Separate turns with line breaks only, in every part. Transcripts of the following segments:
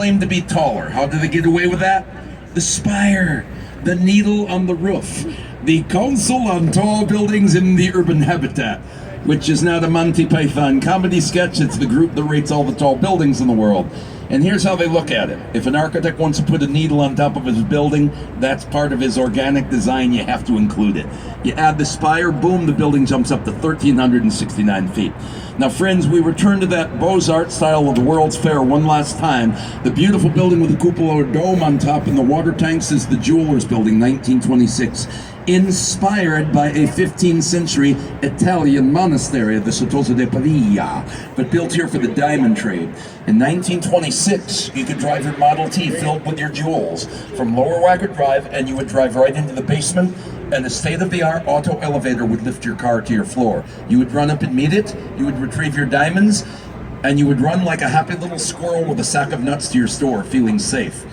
claim to be taller. How do they get away with that? The spire, the needle on the roof, the Council on Tall Buildings in the Urban Habitat, which is not a Monty Python comedy sketch. It's the group that rates all the tall buildings in the world. And here's how they look at it. If an architect wants to put a needle on top of his building, that's part of his organic design. You have to include it. You add the spire, boom, the building jumps up to 1,369 feet. Now, friends, we return to that Beaux-Arts style of the World's Fair one last time. The beautiful building with the cupola or dome on top and the water tanks is the Jewelers Building, 1926. Inspired by a 15th century Italian monastery, the Certosa de Pavia, but built here for the diamond trade. In 1926, you could drive your Model T filled with your jewels from Lower Waggart Drive, and you would drive right into the basement, and a state-of-the-art auto elevator would lift your car to your floor. You would run up and meet it, you would retrieve your diamonds, and you would run like a happy little squirrel with a sack of nuts to your store, feeling safe.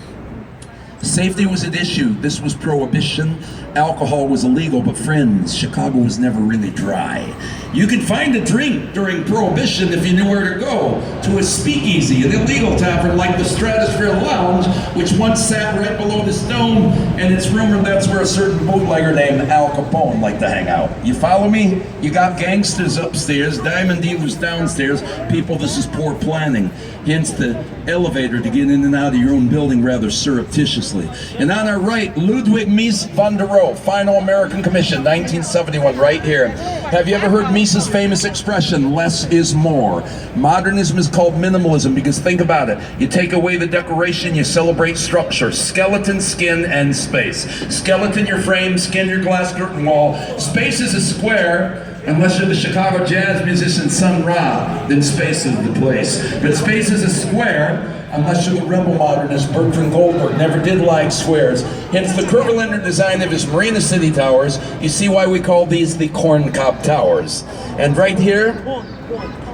Safety was at issue. This was prohibition. Alcohol was illegal, but friends, Chicago was never really dry. You could find a drink during Prohibition if you knew where to go, to a speakeasy, an illegal tavern like the Stratosphere Lounge, which once sat right below this dome, and it's rumored that's where a certain bootlegger named Al Capone liked to hang out. You follow me? You got gangsters upstairs, diamond dealers downstairs. People, this is poor planning. Hence the elevator to get in and out of your own building rather surreptitiously. And on our right, Ludwig Mies van der Rohe, Final American Commission, 1971, right here. Have you ever heard Mies's famous expression, less is more? Modernism is called minimalism because think about it. You take away the decoration, you celebrate structure. Skeleton, skin, and space. Skeleton your frame, skin your glass curtain wall. Space is a square. Unless you're the Chicago jazz musician Sun Ra, then space is the place. But space is a square, unless you're the rebel modernist Bertrand Goldberg, never did like squares. Hence the curvilinear design of his Marina City Towers. You see why we call these the Corn Cob Towers. And right here,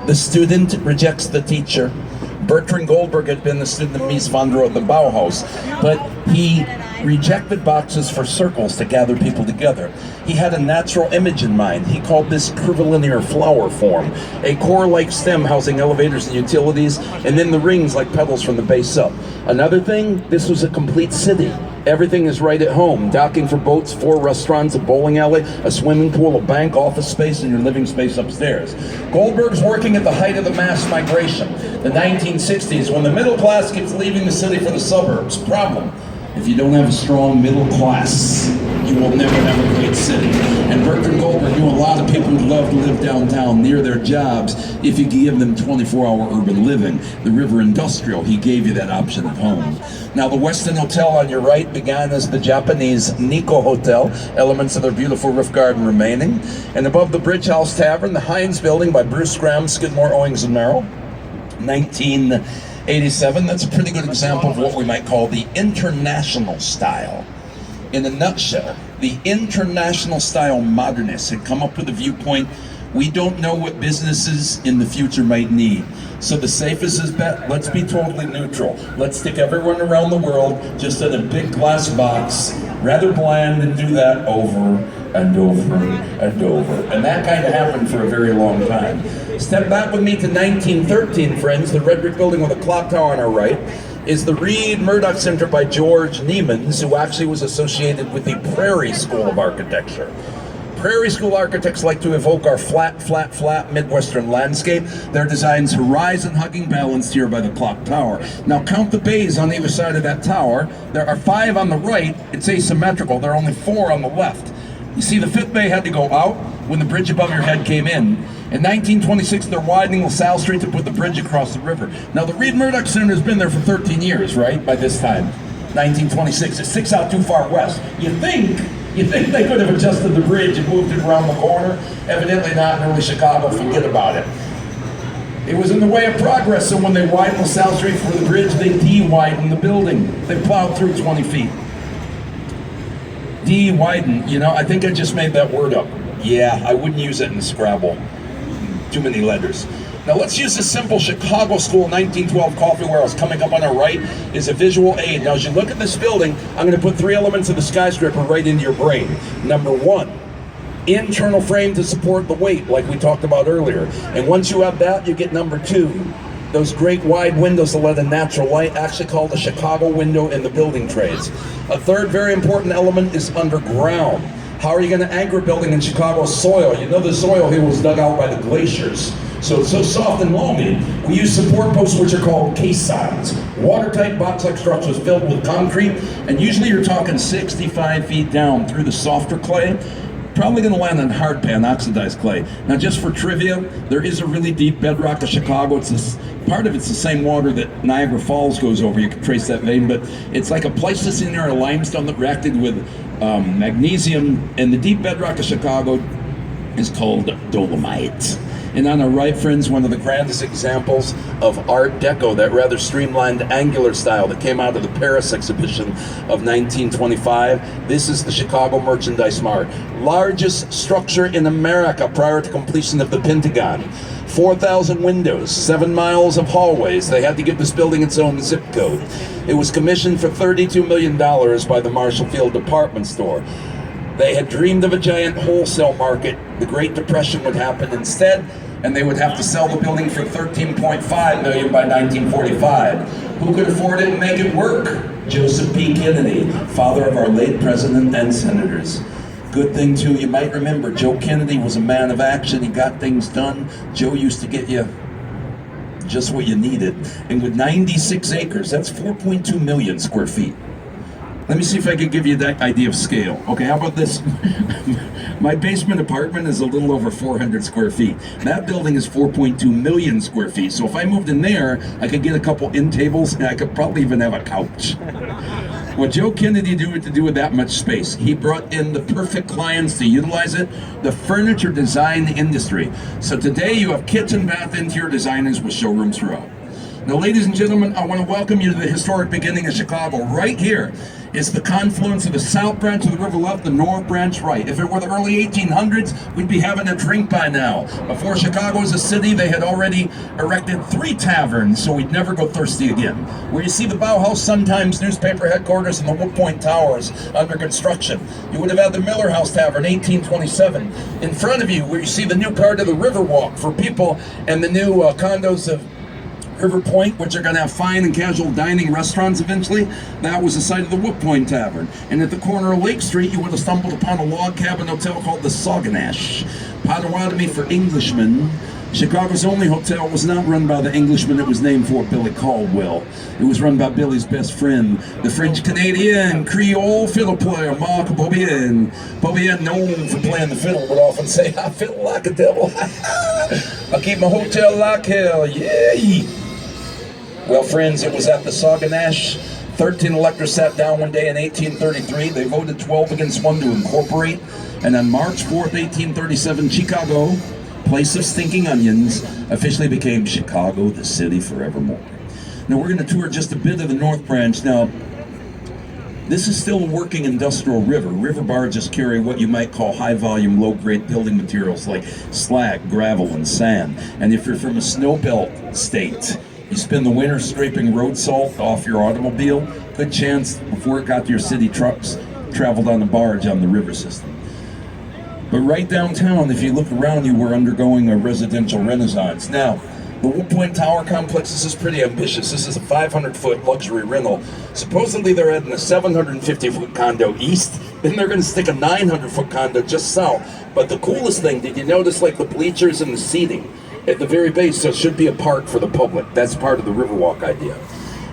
the student rejects the teacher. Bertrand Goldberg had been the student of Mies van der Rohe at the Bauhaus, but he rejected boxes for circles to gather people together. He had a natural image in mind. He called this curvilinear flower form, a core-like stem housing elevators and utilities, and then the rings like petals from the base up. Another thing, this was a complete city. Everything is right at home. Docking for boats, 4 restaurants, a bowling alley, a swimming pool, a bank, office space, and your living space upstairs. Goldberg's working at the height of the mass migration, the 1960s, when the middle class keeps leaving the city for the suburbs. Problem, if you don't have a strong middle class, you will never have a great city. And Bertrand Goldberg knew a lot of people who'd love to live downtown near their jobs if you could give them 24-hour urban living. The River Industrial, he gave you that option at home. Now the Westin Hotel on your right began as the Japanese Nikko Hotel, elements of their beautiful roof garden remaining. And above the Bridge House Tavern, the Heinz Building by Bruce Graham, Skidmore, Owings and Merrill, 1987. That's a pretty good example of what we might call the international style. In a nutshell, the international style modernists had come up with a viewpoint: we don't know what businesses in the future might need. So the safest bet, let's be totally neutral. Let's stick everyone around the world just in a big glass box, rather bland, and do that over and over and over. And that kind of happened for a very long time. Step back with me to 1913, friends. The red brick building with a clock tower on our right is the Reed Murdoch Center by George Niemans, who actually was associated with the Prairie School of Architecture. Prairie School architects like to evoke our flat, flat, flat Midwestern landscape. Their design's horizon-hugging, balanced here by the clock tower. Now count the bays on either side of that tower. There are 5 on the right. It's asymmetrical. There are only 4 on the left. You see, the 5th bay had to go out when the bridge above your head came in. In 1926, they're widening LaSalle Street to put the bridge across the river. Now, the Reed Murdoch Center has been there for 13 years, right, by this time, 1926. It sticks out too far west. You think they could have adjusted the bridge and moved it around the corner? Evidently not in early Chicago. Forget about it. It was in the way of progress, so when they widened LaSalle Street for the bridge, they de-widened the building. They plowed through 20 feet. De-widen, you know, I think I just made that word up. Yeah, I wouldn't use it in Scrabble. Too many letters. Now let's use this simple Chicago School 1912 coffee warehouse. Coming up on our right is a visual aid. Now as you look at this building, I'm going to put 3 elements of the skyscraper right into your brain. Number 1, internal frame to support the weight, like we talked about earlier. And once you have that, you get number 2, those great wide windows that let in natural light, actually called the Chicago window in the building trades. A third very important element is underground. How are you going to anchor a building in Chicago soil? You know the soil here was dug out by the glaciers. So it's so soft and loamy. We use support posts, which are called caissons. Watertight box-like structures filled with concrete, and usually you're talking 65 feet down through the softer clay. Probably going to land on hard pan, oxidized clay. Now, just for trivia, there is a really deep bedrock of Chicago. Part of it's the same water that Niagara Falls goes over. You can trace that vein, but it's like a Pleistocene or a limestone that reacted with magnesium, and the deep bedrock of Chicago is called dolomite. And on our right, friends, one of the grandest examples of Art Deco, that rather streamlined angular style that came out of the Paris exhibition of 1925. This is the Chicago Merchandise Mart. Largest structure in America prior to completion of the Pentagon. 4,000 windows, 7 miles of hallways. They had to give this building its own zip code. It was commissioned for $32 million by the Marshall Field department store. They had dreamed of a giant wholesale market. The Great Depression would happen instead, and they would have to sell the building for $13.5 million by 1945. Who could afford it and make it work? Joseph P. Kennedy, father of our late president and senators. Good thing too, you might remember, Joe Kennedy was a man of action. He got things done. Joe used to get you just what you needed. And with 96 acres, that's 4.2 million square feet. Let me see if I can give you that idea of scale. Okay, how about this? My basement apartment is a little over 400 square feet. That building is 4.2 million square feet. So if I moved in there, I could get a couple end tables, and I could probably even have a couch. What Joe Kennedy did to do with that much space, he brought in the perfect clients to utilize it, the furniture design industry. So today you have kitchen, bath, interior designers with showrooms throughout. Now, ladies and gentlemen, I want to welcome you to the historic beginning of Chicago. Right here is the confluence of the south branch of the river left, the north branch right. If it were the early 1800s, we'd be having a drink by now. Before Chicago was a city, they had already erected 3 taverns, so we'd never go thirsty again. Where you see the Bauhaus Sun-Times newspaper headquarters and the Wood Point Towers under construction. You would have had the Miller House Tavern, 1827. In front of you, where you see the new part of the Riverwalk for people and the new condos of River Point, which are going to have fine and casual dining restaurants eventually. That was the site of the Wood Point Tavern. And at the corner of Lake Street, you would have stumbled upon a log cabin hotel called the Sauganash. Potawatomi for Englishmen. Chicago's only hotel was not run by the Englishman it was named for, Billy Caldwell. It was run by Billy's best friend, the French-Canadian Creole fiddle player, Marc Beaubien. Beaubien, known for playing the fiddle, would often say, I fiddle like a devil. I keep my hotel like hell, yeah. Well, friends, it was at the Sauganash. 13 electors sat down one day in 1833. They voted 12 against 1 to incorporate. And on March 4th, 1837, Chicago, place of stinking onions, officially became Chicago, the city forevermore. Now, we're going to tour just a bit of the North Branch. Now, this is still a working industrial river. River barges carry what you might call high-volume, low-grade building materials like slag, gravel, and sand. And if you're from a snow belt state, you spend the winter scraping road salt off your automobile, good chance before it got to your city trucks, traveled on a barge on the river system. But right downtown, if you look around you, we're undergoing a residential renaissance. Now, the Wood Point Tower Complex, this is pretty ambitious. This is a 500-foot luxury rental. Supposedly they're adding a 750-foot condo east, then they're going to stick a 900-foot condo just south. But the coolest thing, did you notice like the bleachers and the seating at the very base? So it should be a park for the public. That's part of the Riverwalk idea.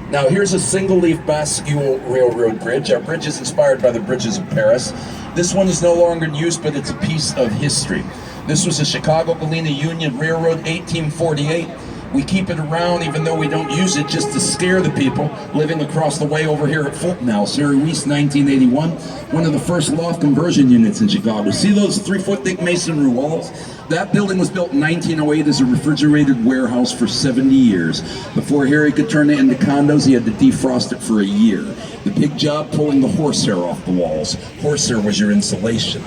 Now here's a single-leaf Bascule Railroad bridge. Our bridge is inspired by the bridges of Paris. This one is no longer in use, but it's a piece of history. This was the Chicago-Galena Union Railroad, 1848. We keep it around even though we don't use it, just to scare the people living across the way over here at Fulton House. Harry Weiss, 1981, one of the first loft conversion units in Chicago. See those 3-foot thick masonry walls? That building was built in 1908 as a refrigerated warehouse for 70 years. Before Harry could turn it into condos, he had to defrost it for a year. The big job, pulling the horsehair off the walls. Horsehair was your insulation.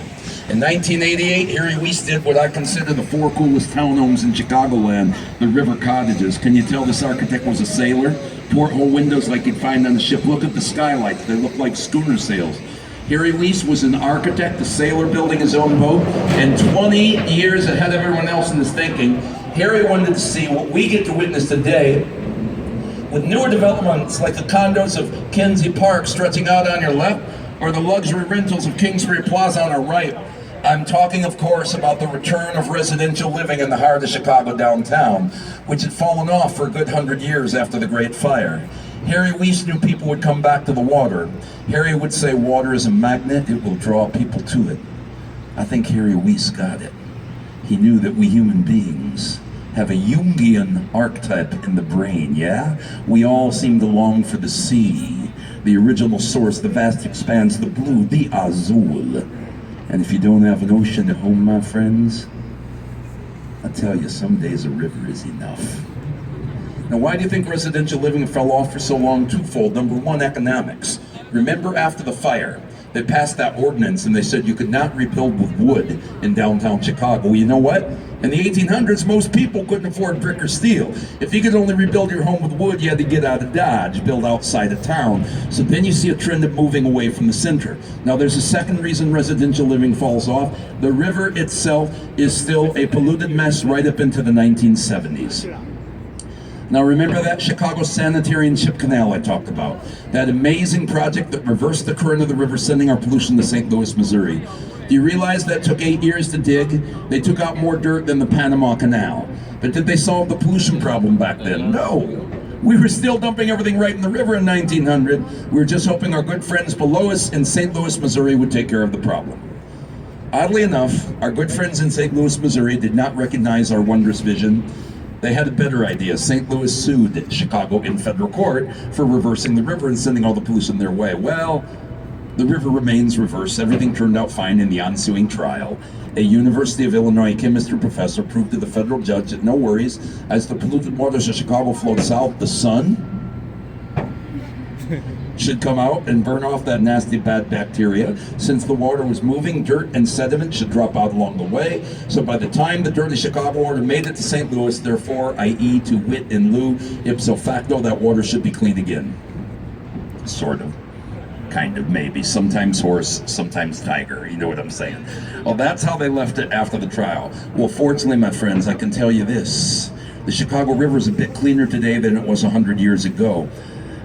In 1988, Harry Weiss did what I consider the 4 coolest townhomes in Chicagoland, the River Cottages. Can you tell this architect was a sailor? Porthole windows like you'd find on a ship. Look at the skylights, they look like schooner sails. Harry Weiss was an architect, a sailor building his own boat, and 20 years ahead of everyone else in his thinking, Harry wanted to see what we get to witness today with newer developments like the condos of Kinsey Park stretching out on your left, or the luxury rentals of Kingsbury Plaza on our right. I'm talking, of course, about the return of residential living in the heart of Chicago downtown, which had fallen off for a good 100 years after the Great Fire. Harry Weiss knew people would come back to the water. Harry would say water is a magnet, it will draw people to it. I think Harry Weiss got it. He knew that we human beings have a Jungian archetype in the brain, yeah? We all seem to long for the sea, the original source, the vast expanse, the blue, the azul. And if you don't have an ocean at home, my friends, I tell you, some days a river is enough. Now, why do you think residential living fell off for so long? Twofold. Number one, economics. Remember after the fire, they passed that ordinance and they said you could not rebuild with wood in downtown Chicago. Well, you know what? In the 1800s, most people couldn't afford brick or steel. If you could only rebuild your home with wood, you had to get out of Dodge, build outside of town. So then you see a trend of moving away from the center. Now there's a second reason residential living falls off. The river itself is still a polluted mess right up into the 1970s. Now remember that Chicago Sanitary and Ship Canal I talked about? That amazing project that reversed the current of the river, sending our pollution to St. Louis, Missouri. Do you realize that took 8 years to dig? They took out more dirt than the Panama Canal. But did they solve the pollution problem back then? No. We were still dumping everything right in the river in 1900. We were just hoping our good friends below us in St. Louis, Missouri would take care of the problem. Oddly enough, our good friends in St. Louis, Missouri did not recognize our wondrous vision. They had a better idea. St. Louis sued Chicago in federal court for reversing the river and sending all the pollution their way. Well, the river remains reversed. Everything turned out fine in the ensuing trial. A University of Illinois chemistry professor proved to the federal judge that no worries, as the polluted waters of Chicago flowed south, the sun should come out and burn off that nasty bad bacteria. Since the water was moving, dirt and sediment should drop out along the way. So by the time the dirty Chicago water made it to St. Louis, therefore, i.e. to wit in lieu, ipso facto, that water should be clean again. Sort of. Kind of, maybe. Sometimes horse, sometimes tiger. You know what I'm saying? Well, that's how they left it after the trial. Well, fortunately, my friends, I can tell you this. The Chicago River is a bit cleaner today than it was 100 years ago.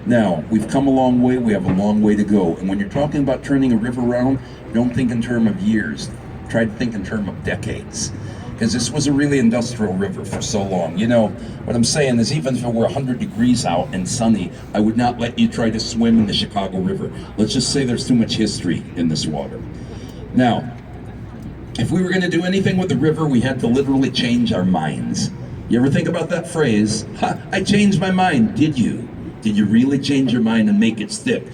Now, we've come a long way, we have a long way to go. And when you're talking about turning a river around, don't think in terms of years. Try to think in terms of decades. Because this was a really industrial river for so long. You know, what I'm saying is even if it were 100 degrees out and sunny, I would not let you try to swim in the Chicago River. Let's just say there's too much history in this water. Now, if we were going to do anything with the river, we had to literally change our minds. You ever think about that phrase? Ha, I changed my mind. Did you? Did you really change your mind and make it stick?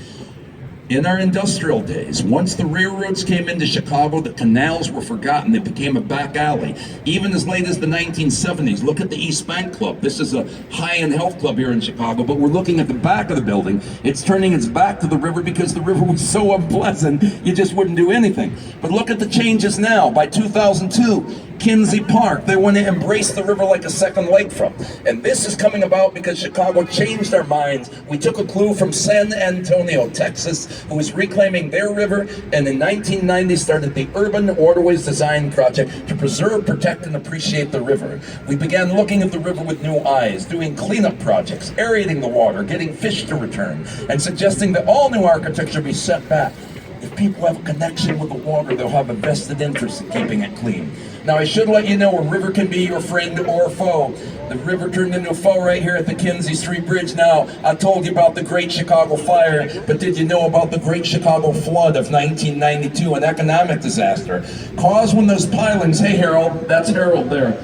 In our industrial days, once the railroads came into Chicago, the canals were forgotten. They became a back alley. Even as late as the 1970s, look at the East Bank Club. This is a high-end health club here in Chicago, but we're looking at the back of the building. It's turning its back to the river because the river was so unpleasant, you just wouldn't do anything. But look at the changes now. By 2002, Kinsey Park, they want to embrace the river like a second lakefront. And this is coming about because Chicago changed our minds. We took a clue from San Antonio, Texas, who was reclaiming their river, and in 1990 started the Urban Waterways Design Project to preserve, protect, and appreciate the river. We began looking at the river with new eyes, doing cleanup projects, aerating the water, getting fish to return, and suggesting that all new architecture be set back. If people have a connection with the water, they'll have a vested interest in keeping it clean. Now, I should let you know a river can be your friend or foe. The river turned into a foe right here at the Kinsey Street Bridge. Now, I told you about the Great Chicago Fire, but did you know about the Great Chicago Flood of 1992, an economic disaster caused when those pilings, hey Harold, that's Harold there.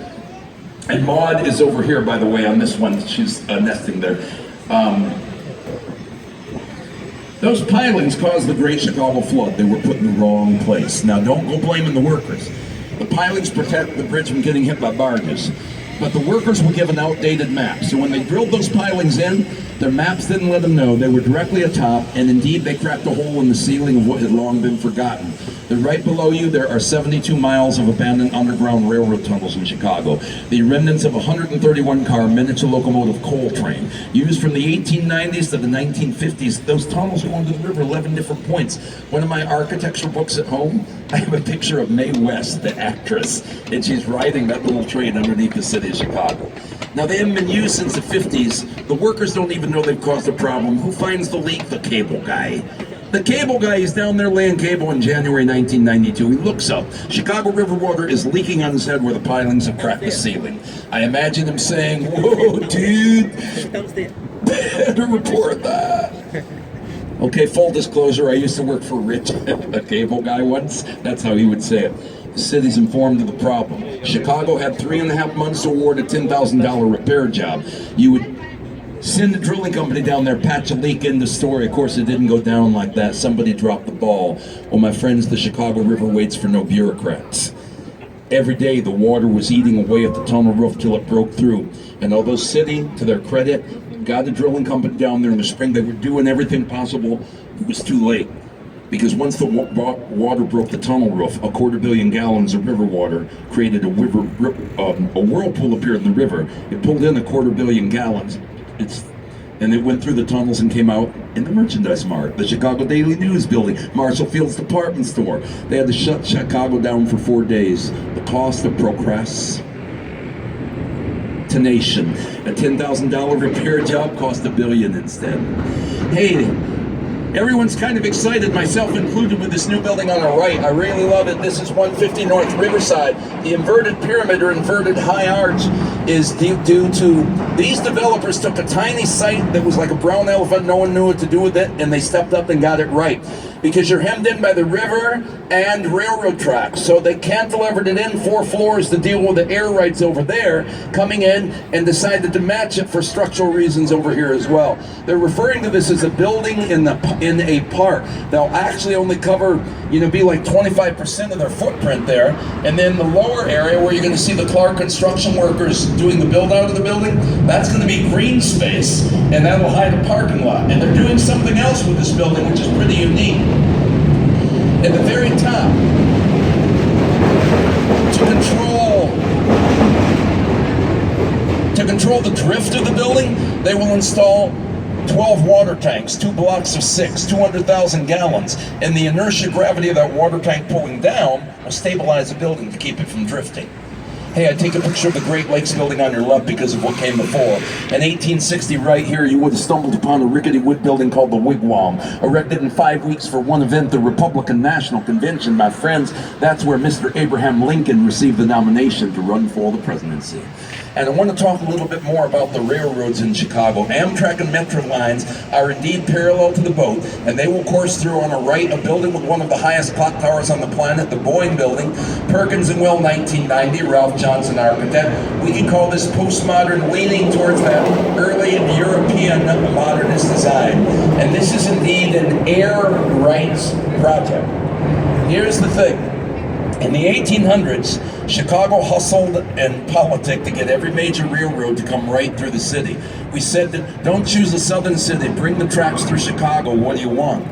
And Maud is over here, by the way, on this one. She's nesting there. Those pilings caused the Great Chicago Flood. They were put in the wrong place. Now, don't go blaming the workers. The pilings protect the bridge from getting hit by barges. But the workers were given outdated maps. So when they drilled those pilings in, Their maps didn't let them know they were directly atop, and indeed they cracked a hole in the ceiling of what had long been forgotten. Then right below you, there are 72 miles of abandoned underground railroad tunnels in Chicago, the remnants of a 131-car miniature locomotive coal train. Used from the 1890s to the 1950s, those tunnels go into the river 11 different points. One of my architecture books at home, I have a picture of Mae West, the actress, and she's riding that little train underneath the city of Chicago. Now, they haven't been used since the 50s. The workers don't even know they've caused a problem. Who finds the leak? The cable guy. The cable guy is down there laying cable in January 1992. He looks up. Chicago River water is leaking on his head where the pilings have cracked the ceiling. I imagine him saying, "Whoa, dude, better report that." Okay, full disclosure, I used to work for Rich, a cable guy once. That's how he would say it. The city's informed of the problem. Chicago had 3.5 months to award a $10,000 repair job. You would send a drilling company down there, patch a leak in the story. Of course, it didn't go down like that. Somebody dropped the ball. Well, my friends, the Chicago River waits for no bureaucrats. Every day, the water was eating away at the tunnel roof till it broke through. And although city, to their credit, got a drilling company down there in the spring, they were doing everything possible. It was too late. Because once the water broke the tunnel roof, 250 million gallons of river water created a whirlpool appeared in the river. It pulled in 250 million gallons. And it went through the tunnels and came out in the Merchandise Mart, the Chicago Daily News building, Marshall Field's department store. They had to shut Chicago down for 4 days. The cost of procrastination. A $10,000 repair job cost $1 billion instead. Hey, everyone's kind of excited, myself included, with this new building on our right. I really love it. This is 150 North Riverside. The inverted pyramid or inverted high arch is due to these developers took a tiny site that was like a brown elephant, no one knew what to do with it, and they stepped up and got it right. Because you're hemmed in by the river and railroad tracks, so they cantilevered it in 4 floors to deal with the air rights over there coming in, and decided to match it for structural reasons over here as well. They're referring to this as a building in a park. They'll actually only cover, be like 25% of their footprint there, and then the lower area where you're going to see the Clark construction workers doing the build out of the building, that's going to be green space, and that'll hide a parking lot. And they're doing something else with this building, which is pretty unique. At the very top, to control the drift of the building, they will install 12 water tanks, 2 blocks of 6, 200,000 gallons, and the inertia gravity of that water tank pulling down will stabilize the building to keep it from drifting. Hey, I take a picture of the Great Lakes building on your left because of what came before. In 1860, right here, you would have stumbled upon a rickety wood building called the Wigwam, erected in 5 weeks for one event, the Republican National Convention. My friends, that's where Mr. Abraham Lincoln received the nomination to run for the presidency. And I want to talk a little bit more about the railroads in Chicago. Amtrak and Metro lines are indeed parallel to the boat, and they will course through on a right a building with one of the highest clock towers on the planet, the Boeing Building, Perkins and Will, 1990, Ralph Johnson architect. We can call this postmodern, leaning towards that early European modernist design. And this is indeed an air rights project. Here's the thing. In the 1800s, Chicago hustled and politicked to get every major railroad to come right through the city. We said that don't choose a southern city, bring the tracks through Chicago, what do you want?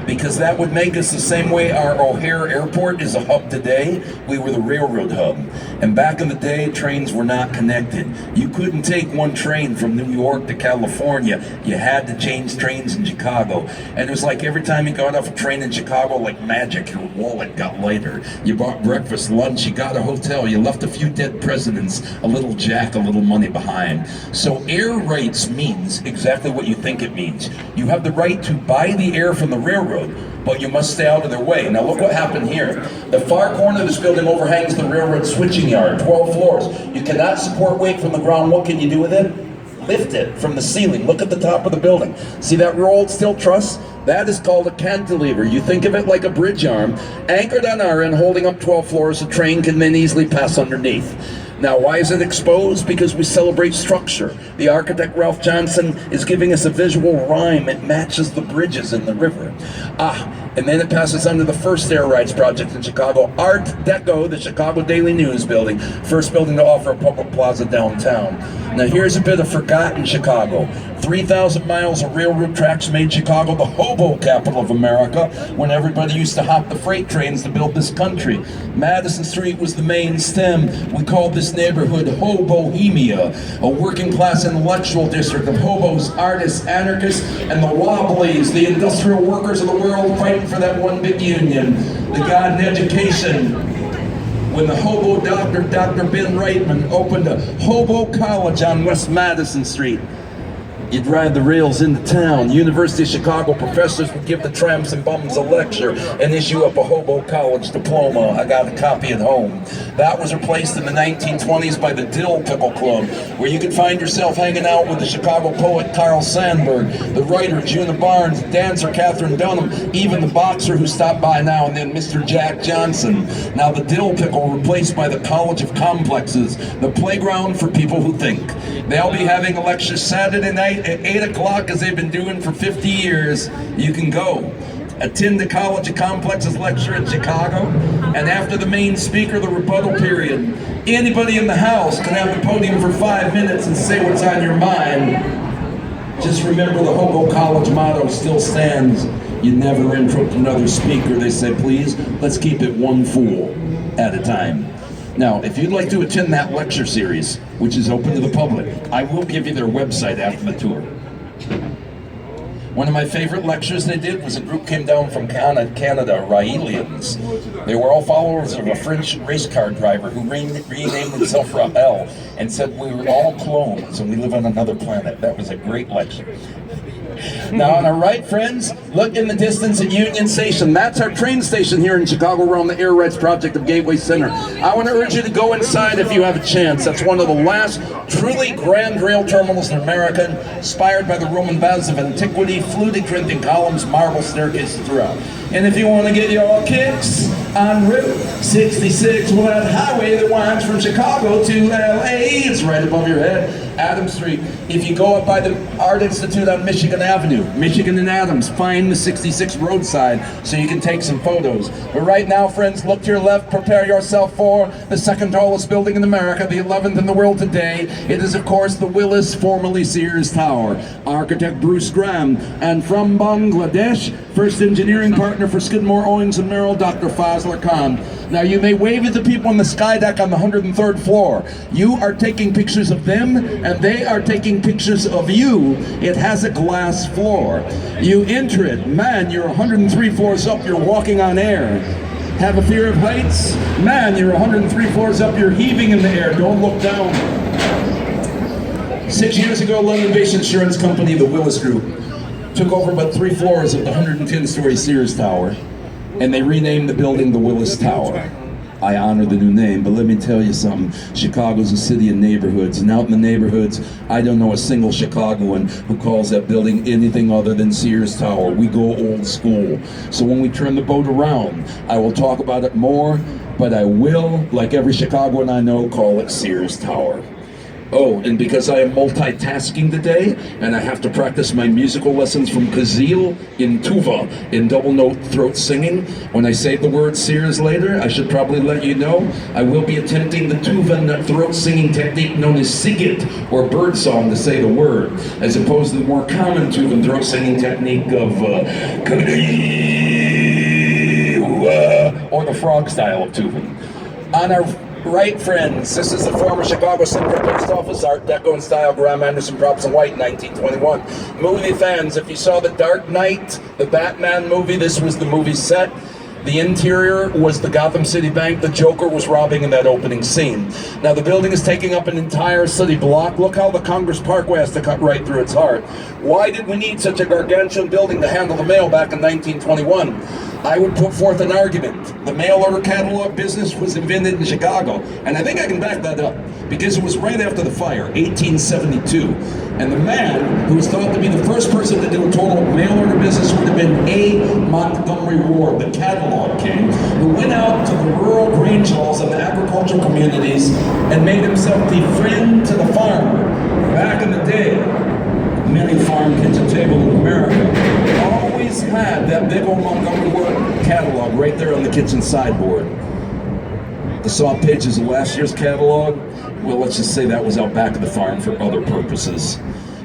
Because that would make us the same way our O'Hare Airport is a hub today. We were the railroad hub. And back in the day, trains were not connected. You couldn't take one train from New York to California. You had to change trains in Chicago. And it was like every time you got off a train in Chicago, like magic, your wallet got lighter. You bought breakfast, lunch, you got a hotel, you left a few dead presidents, a little jack, a little money behind. So air rights means exactly what you think it means. You have the right to buy the air from the railroad, but you must stay out of their way. Now look what happened here. The far corner of this building overhangs the railroad switching yard, 12 floors. You cannot support weight from the ground. What can you do with it? Lift it from the ceiling. Look at the top of the building. See that rolled steel truss? That is called a cantilever. You think of it like a bridge arm, anchored on our end, holding up 12 floors. A train can then easily pass underneath. Now, why is it exposed? Because we celebrate structure. The architect, Ralph Johnson, is giving us a visual rhyme. It matches the bridges in the river. And then it passes under the first air rights project in Chicago, Art Deco, the Chicago Daily News building, first building to offer a public plaza downtown. Now, here's a bit of forgotten Chicago. 3,000 miles of railroad tracks made Chicago the hobo capital of America when everybody used to hop the freight trains to build this country. Madison Street was the main stem. We called this neighborhood Hobohemia, a working class intellectual district of hobos, artists, anarchists, and the Wobblies, the industrial workers of the world fighting for that one big union, the God in education. When the hobo doctor, Dr. Ben Reitman, opened a hobo college on West Madison Street, you'd ride the rails into town. University of Chicago professors would give the tramps and bums a lecture and issue up a hobo college diploma. I got a copy at home. That was replaced in the 1920s by the Dill Pickle Club, where you could find yourself hanging out with the Chicago poet Carl Sandburg, the writer Juna Barnes, dancer Katherine Dunham, even the boxer who stopped by now and then, Mr. Jack Johnson. Now the Dill Pickle replaced by the College of Complexes, the playground for people who think. They'll be having a lecture Saturday night at 8 o'clock, as they've been doing for 50 years. You can go. Attend the College of Complexes lecture in Chicago, and after the main speaker, the rebuttal period, anybody in the house can have the podium for 5 minutes and say what's on your mind. Just remember the Hobo College motto still stands. You never interrupt another speaker. They say, please, let's keep it one fool at a time. Now, if you'd like to attend that lecture series, which is open to the public, I will give you their website after the tour. One of my favorite lectures they did was a group came down from Canada, Raelians. They were all followers of a French race car driver who renamed himself Rahel and said we were all clones and we live on another planet. That was a great lecture. Now on our right, friends, look in the distance at Union Station. That's our train station here in Chicago around the Air Rights Project of Gateway Center. I want to urge you to go inside if you have a chance. That's one of the last truly grand rail terminals in America, inspired by the Roman baths of antiquity, fluted printing columns, marble staircases throughout. And if you want to get your kicks on Route 66, well, that highway that winds from Chicago to LA, it's right above your head. Adams Street. If you go up by the Art Institute on Michigan Avenue, Michigan and Adams, find the 66 roadside so you can take some photos. But right now, friends, look to your left, prepare yourself for the second tallest building in America, the 11th in the world today. It is, of course, the Willis, formerly Sears Tower. Architect Bruce Graham, and from Bangladesh, first engineering partner for Skidmore, Owings & Merrill, Dr. Fazler Khan. Now you may wave at the people on the sky deck on the 103rd floor. You are taking pictures of them, and they are taking pictures of you. It has a glass floor. You enter it, man, you're 103 floors up, you're walking on air. Have a fear of heights? Man, you're 103 floors up, you're heaving in the air, don't look down. 6 years ago, London-based insurance company, the Willis Group, took over about 3 floors of the 110-story Sears Tower, and they renamed the building the Willis Tower. I honor the new name, but let me tell you something. Chicago's a city of neighborhoods, and out in the neighborhoods, I don't know a single Chicagoan who calls that building anything other than Sears Tower. We go old school. So when we turn the boat around, I will talk about it more, but I will, like every Chicagoan I know, call it Sears Tower. Oh, and because I am multitasking today, and I have to practice my musical lessons from Kazil in Tuva in double note throat singing, when I say the word Sears later, I should probably let you know, I will be attempting the Tuvan throat singing technique known as Sigit, or birdsong to say the word, as opposed to the more common Tuvan throat singing technique of or the frog style of Tuvan. On our right, friends, this is the former Chicago Central Post Office, Art Deco in style, Graham Anderson props in white, 1921. Movie fans, if you saw The Dark Knight, the Batman movie, this was the movie set. The interior was the Gotham City Bank the Joker was robbing in that opening scene. Now the building is taking up an entire city block. Look how the Congress Parkway has to cut right through its heart. Why did we need such a gargantuan building to handle the mail back in 1921? I would put forth an argument. The mail order catalog business was invented in Chicago, and I think I can back that up, because it was right after the fire, 1872. And the man who was thought to be the first person to do a total mail order business would have been A. Montgomery Ward, the catalog king, who went out to the rural grange halls of the agricultural communities and made himself the friend to the farmer. Back in the day, many farm kitchen table in America always had that big old Montgomery Ward catalog right there on the kitchen sideboard. The soft pages of last year's catalog, well, let's just say that was out back of the farm for other purposes.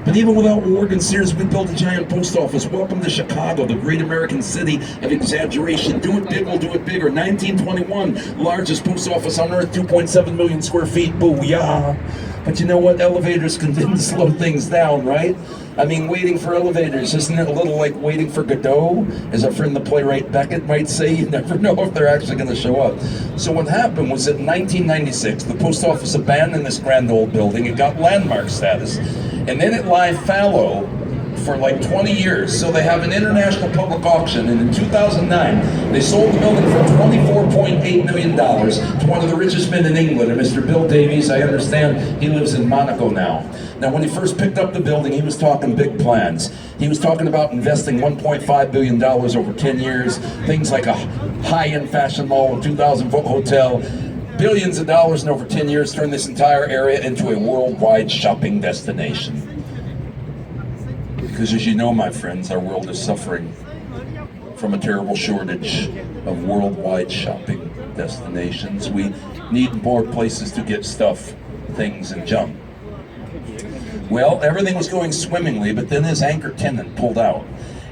But even without Morgan Sears, we built a giant post office. Welcome to Chicago, the great American city of exaggeration. Do it big, we'll do it bigger. 1921, largest post office on earth, 2.7 million square feet. Booyah! But you know what? Elevators can slow things down, right? I mean, waiting for elevators, isn't it a little like waiting for Godot? As our friend the playwright Beckett might say, you never know if they're actually going to show up. So what happened was that in 1996, the post office abandoned this grand old building. It got landmark status. And then it lay fallow for like 20 years. So they have an international public auction, and in 2009, they sold the building for $24.8 million to one of the richest men in England, a Mr. Bill Davies. I understand he lives in Monaco now. Now, when he first picked up the building, he was talking big plans. He was talking about investing $1.5 billion over 10 years, things like a high-end fashion mall, a 2,000-foot hotel, billions of dollars in over 10 years, turn this entire area into a worldwide shopping destination. Because as you know, my friends, our world is suffering from a terrible shortage of worldwide shopping destinations. We need more places to get stuff, things, and junk. Well, everything was going swimmingly, but then his anchor tenant pulled out.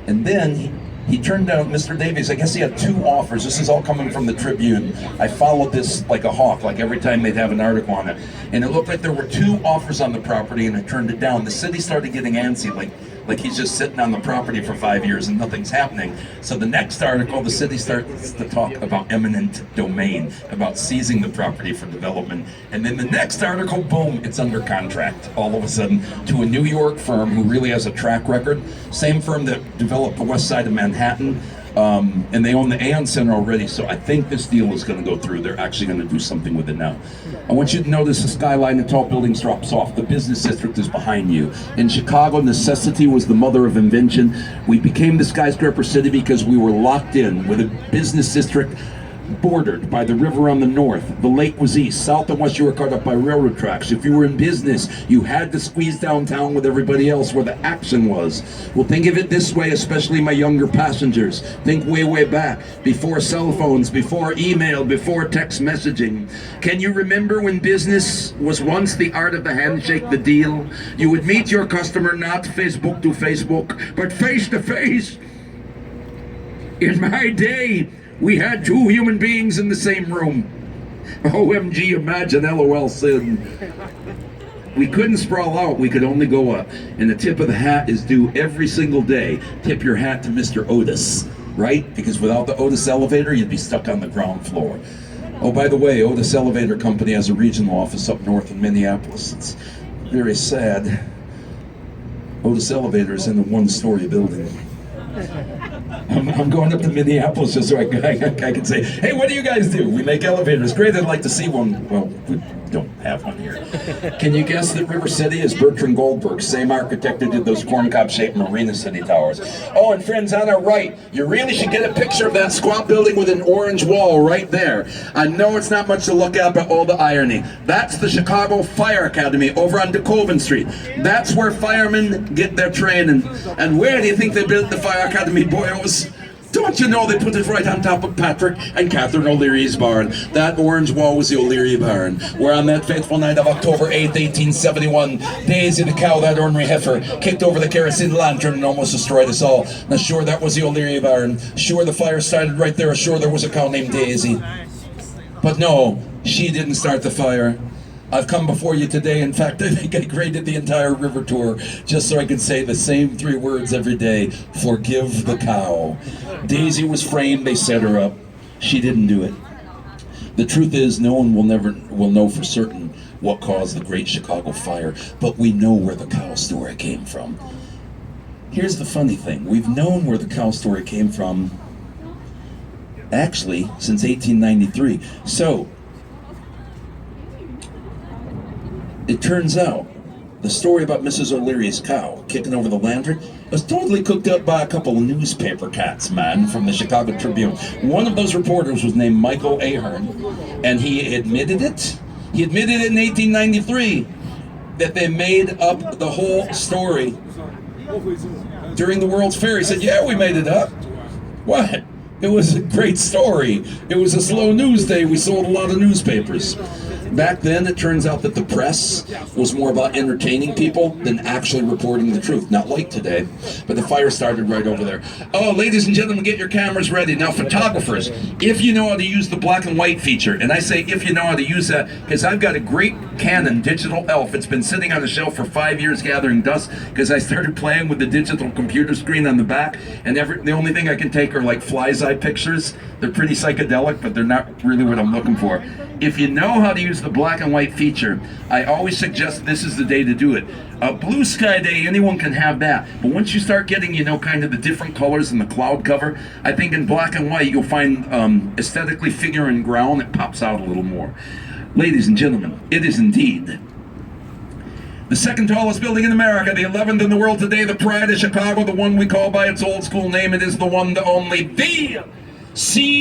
And then he turned down Mr. Davies. I guess he had 2 offers. This is all coming from the Tribune. I followed this like a hawk, like every time they'd have an article on it. And it looked like there were 2 offers on the property, and it turned it down. The city started getting antsy, like he's just sitting on the property for 5 years and nothing's happening. So the next article, the city starts to talk about eminent domain, about seizing the property for development. And then the next article, boom, it's under contract all of a sudden to a New York firm who really has a track record. Same firm that developed the west side of Manhattan. And they own the Aon Center already, so I think this deal is going to go through. They're actually going to do something with it now. I want you to notice the skyline, the tall buildings drops off. The business district is behind you. In Chicago, necessity was the mother of invention. We became the skyscraper city because we were locked in with a business district bordered by the river on the north. The lake was east. South and west, you were caught up by railroad tracks. If you were in business, you had to squeeze downtown with everybody else where the action was. Well, think of it this way, especially my younger passengers. Think way, way back, before cell phones, before email, before text messaging. Can you remember when business was once the art of the handshake, the deal? You would meet your customer not Facebook to Facebook, but face to face. In my day, we had 2 human beings in the same room. OMG, imagine LOL Sid. We couldn't sprawl out, we could only go up. And the tip of the hat is due every single day. Tip your hat to Mr. Otis, right? Because without the Otis elevator, you'd be stuck on the ground floor. Oh, by the way, Otis Elevator Company has a regional office up north in Minneapolis. It's very sad. Otis Elevator is in the 1-story building. I'm going up to Minneapolis just so I can say, hey, what do you guys do? We make elevators. Great, I'd like to see one. Well, we don't have one here. Can you guess that River City is Bertrand Goldberg, same architect who did those corncob-shaped Marina City towers? Oh, and friends, on our right, you really should get a picture of that squat building with an orange wall right there. I know it's not much to look at, but all the irony. That's the Chicago Fire Academy over on DeKalb Street. That's where firemen get their training. And where do you think they built the Fire Academy, boyos? Don't you know they put it right on top of Patrick and Catherine O'Leary's barn? That orange wall was the O'Leary barn, where on that fateful night of October 8th, 1871, Daisy the cow, that ornery heifer, kicked over the kerosene lantern and almost destroyed us all. Now sure, that was the O'Leary barn. Sure, the fire started right there. Sure, there was a cow named Daisy. But no, she didn't start the fire. I've come before you today. In fact, I think I graded the entire river tour just so I could say the same 3 words every day. Forgive the cow. Daisy was framed, they set her up. She didn't do it. The truth is, no one will know for certain what caused the Great Chicago Fire, but we know where the cow story came from. Here's the funny thing. We've known where the cow story came from, actually, since 1893. So, it turns out the story about Mrs. O'Leary's cow kicking over the lantern was totally cooked up by a couple of newspaper cats, man, from the Chicago Tribune. One of those reporters was named Michael Ahern, and he admitted it. He admitted it in 1893 that they made up the whole story during the World's Fair. He said, yeah, we made it up. What? It was a great story. It was a slow news day. We sold a lot of newspapers. Back then, it turns out that the press was more about entertaining people than actually reporting the truth. Not like today, but the fire started right over there. Oh, ladies and gentlemen, get your cameras ready. Now, photographers, if you know how to use the black and white feature, and I say if you know how to use that, because I've got a great Canon digital ELPH. It's been sitting on the shelf for 5 years gathering dust because I started playing with the digital computer screen on the back, and the only thing I can take are like fly's eye pictures. They're pretty psychedelic, but they're not really what I'm looking for. If you know how to use the black and white feature, I always suggest this is the day to do it. A blue sky day, anyone can have that. But once you start getting, kind of the different colors in the cloud cover, I think in black and white you'll find aesthetically figure and ground, it pops out a little more. Ladies and gentlemen, it is indeed the second tallest building in America, the 11th in the world today, the pride of Chicago, the one we call by its old school name. It is the one, the only, the Sears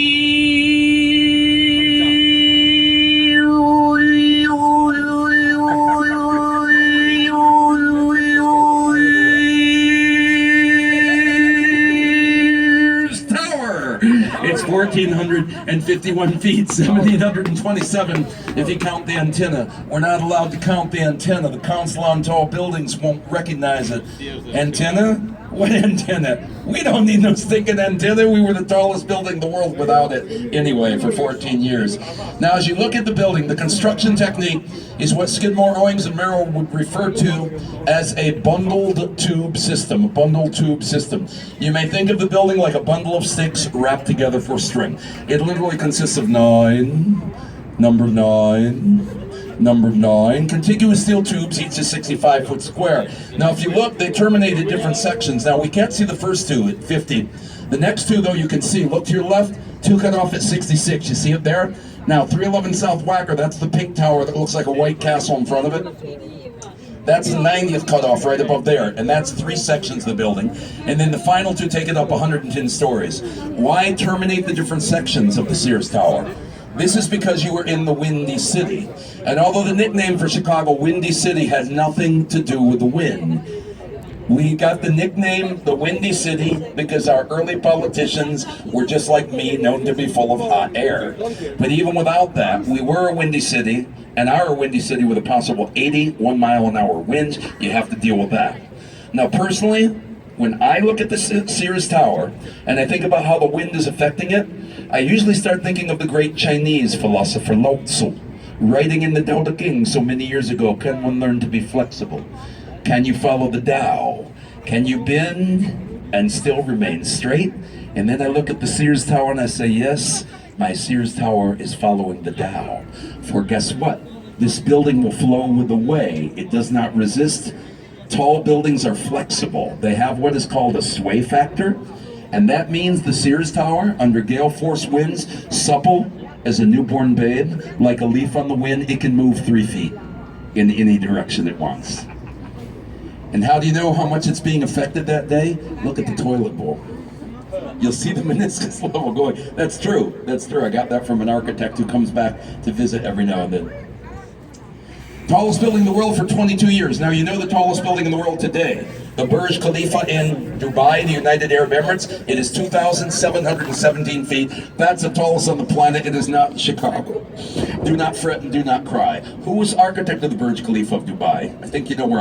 Tower. It's 1,451 feet, 1,727 if you count the antenna. We're not allowed to count the antenna. The Council on Tall Buildings won't recognize it. Antenna? What antenna? We don't need no stinking antenna. We were the tallest building in the world without it anyway for 14 years. Now, as you look at the building, the construction technique is what Skidmore, Owings, and Merrill would refer to as a bundled tube system, a bundled tube system. You may think of the building like a bundle of sticks wrapped together for string. It literally consists of number 9, contiguous steel tubes, each a 65-foot square. Now, if you look, they terminate at different sections. Now, we can't see the first two at 50. The next two, though, you can see. Look to your left, two cut off at 66. You see it there? Now, 311 South Wacker, that's the pink tower that looks like a white castle in front of it. That's the 90th cutoff right above there, and that's 3 sections of the building. And then the final two take it up 110 stories. Why terminate the different sections of the Sears Tower? This is because you were in the Windy City. And although the nickname for Chicago, Windy City, had nothing to do with the wind, we got the nickname the Windy City because our early politicians were just like me, known to be full of hot air. But even without that, we were a Windy City, and are a Windy City with a possible 81-mile-an-hour winds. You have to deal with that. Now, personally, when I look at the Sears Tower and I think about how the wind is affecting it, I usually start thinking of the great Chinese philosopher Lao Tzu, writing in the Tao Te Ching so many years ago, can one learn to be flexible? Can you follow the Tao? Can you bend and still remain straight? And then I look at the Sears Tower and I say, yes, my Sears Tower is following the Tao. For guess what? This building will flow with the way. It does not resist. Tall buildings are flexible. They have what is called a sway factor. And that means the Sears Tower, under gale force winds, supple as a newborn babe, like a leaf on the wind, it can move 3 feet in any direction it wants. And how do you know how much it's being affected that day? Look at the toilet bowl. You'll see the meniscus level going. That's true. That's true. I got that from an architect who comes back to visit every now and then. Tallest building in the world for 22 years. Now, you know the tallest building in the world today. The Burj Khalifa in Dubai, the United Arab Emirates. It is 2,717 feet. That's the tallest on the planet. It is not Chicago. Do not fret and do not cry. Who was architect of the Burj Khalifa of Dubai? I think you know where